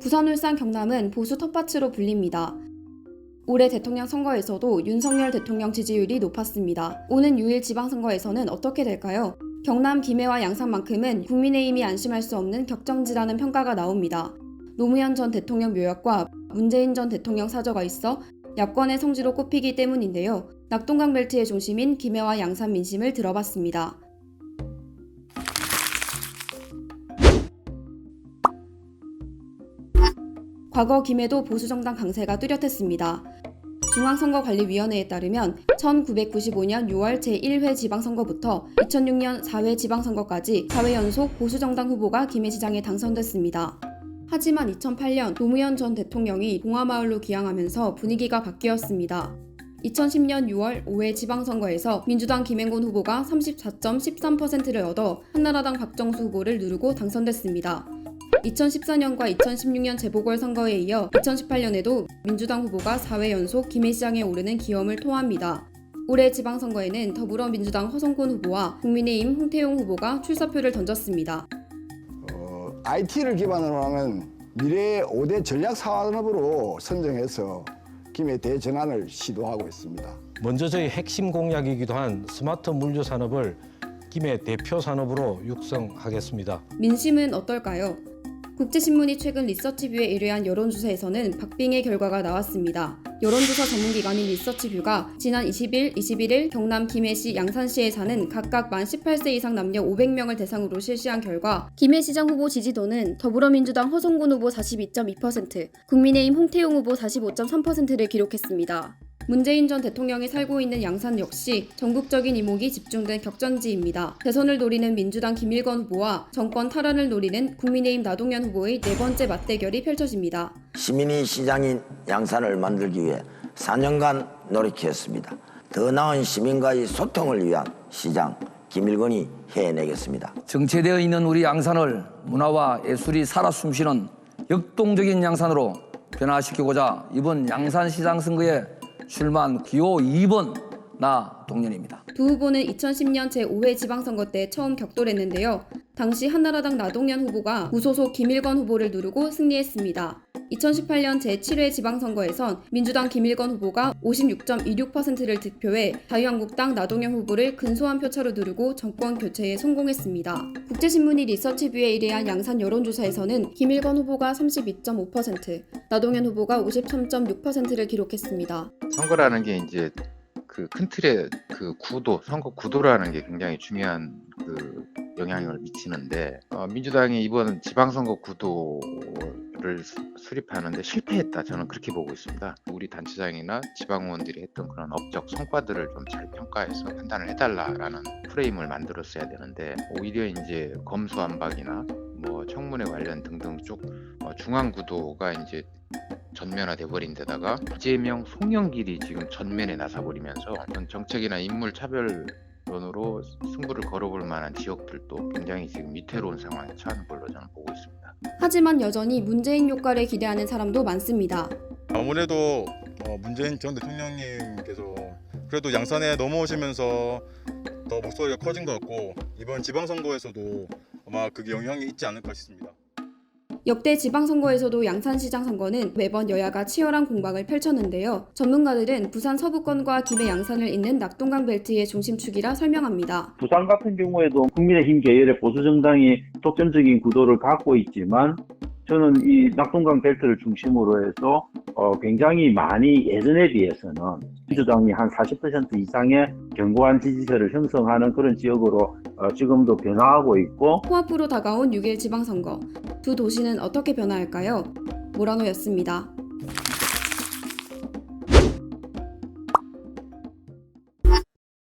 부산, 울산, 경남은 보수 텃밭으로 불립니다. 올해 대통령 선거에서도 윤석열 대통령 지지율이 높았습니다. 오는 6일 지방선거에서는 어떻게 될까요? 경남 김해와 양산만큼은 국민의힘이 안심할 수 없는 격정지라는 평가가 나옵니다. 노무현 전 대통령 묘역과 문재인 전 대통령 사저가 있어 야권의 성지로 꼽히기 때문인데요. 낙동강 벨트의 중심인 김해와 양산 민심을 들어봤습니다. 과거 김해도 보수정당 강세가 뚜렷했습니다. 중앙선거관리위원회에 따르면 1995년 6월 제1회 지방선거부터 2006년 4회 지방선거까지 4회 연속 보수정당 후보가 김해시장에 당선됐습니다. 하지만 2008년 노무현 전 대통령이 봉화마을로 기항하면서 분위기가 바뀌었습니다. 2010년 6월 5회 지방선거에서 민주당 김행곤 후보가 34.13%를 얻어 한나라당 박정수 후보를 누르고 당선됐습니다. 2014년과 2016년 재보궐선거에 이어 2018년에도 민주당 후보가 4회 연속 김해시장에 오르는 기염을 토합니다. 올해 지방선거에는 더불어민주당 허성곤 후보와 국민의힘 홍태용 후보가 출사표를 던졌습니다. IT를 기반으로 하는 미래의 5대 전략 산업으로 선정해서 김해 대전환을 시도하고 있습니다. 먼저 저희 핵심 공약이기도 한 스마트 물류 산업을 김해 대표 산업으로 육성하겠습니다. 민심은 어떨까요? 국제신문이 최근 리서치뷰에 의뢰한 여론조사에서는 박빙의 결과가 나왔습니다. 여론조사 전문기관인 리서치뷰가 지난 20일, 21일 경남 김해시, 양산시에 사는 각각 만 18세 이상 남녀 500명을 대상으로 실시한 결과 김해시장 후보 지지도는 더불어민주당 허성곤 후보 42.2%, 국민의힘 홍태용 후보 45.3%를 기록했습니다. 문재인 전 대통령이 살고 있는 양산 역시 전국적인 이목이 집중된 격전지입니다. 대선을 노리는 민주당 김일건 후보와 정권 탈환을 노리는 국민의힘 나동현 후보의 네 번째 맞대결이 펼쳐집니다. 시민이 시장인 양산을 만들기 위해 4년간 노력했습니다. 더 나은 시민과의 소통을 위한 시장 김일건이 해내겠습니다. 정체되어 있는 우리 양산을 문화와 예술이 살아 숨쉬는 역동적인 양산으로 변화시키고자 이번 양산시장 선거에 출마한 기호 2번 나동현입니다. 두 후보는 2010년 제5회 지방선거 때 처음 격돌했는데요. 당시 한나라당 나동현 후보가 무소속 김일건 후보를 누르고 승리했습니다. 2018년 제7회 지방선거에선 민주당 김일건 후보가 56.26%를 득표해 자유한국당 나동현 후보를 근소한 표차로 누르고 정권 교체에 성공했습니다. 국제신문이 리서치뷰에 의뢰한 양산 여론조사에서는 김일건 후보가 32.5%, 나동현 후보가 53.6%를 기록했습니다. 선거라는 게 이제 그 큰 틀의 그 구도, 선거 구도라는 게 굉장히 중요한 그 영향을 미치는데 민주당이 이번 지방선거 구도를 수립하는데 실패했다. 저는 그렇게 보고 있습니다. 우리 단체장이나 지방의원들이 했던 그런 업적 성과들을 좀 잘 평가해서 판단을 해달라라는 프레임을 만들었어야 되는데 오히려 이제 검수완박이나 뭐 청문회 관련 등등 쪽 중앙 구도가 이제 전면화돼 버린 데다가 이재명, 송영길이 지금 전면에 나서버리면서 정책이나 인물 차별론으로 승부를 걸어볼 만한 지역들도 굉장히 지금 위태로운 상황에 처한 걸로 저는 보고 있습니다. 하지만 여전히 문재인 효과를 기대하는 사람도 많습니다. 아무래도 문재인 전 대통령님께서 그래도 양산에 넘어오시면서 더 목소리가 커진 것 같고 이번 지방선거에서도 아마 그게 영향이 있지 않을까 싶습니다. 역대 지방선거에서도 양산시장 선거는 매번 여야가 치열한 공방을 펼쳤는데요. 전문가들은 부산 서부권과 김해 양산을 잇는 낙동강 벨트의 중심축이라 설명합니다. 부산 같은 경우에도 국민의힘 계열의 보수정당이 독점적인 구도를 갖고 있지만 저는 이 낙동강 벨트를 중심으로 해서 굉장히 많이 예전에 비해서는 민주당이 한 40% 이상의 견고한 지지세를 형성하는 그런 지역으로 지금도 변화하고 있고 코앞으로 다가온 6일 지방선거. 두 도시는 어떻게 변화할까요? 모라노였습니다.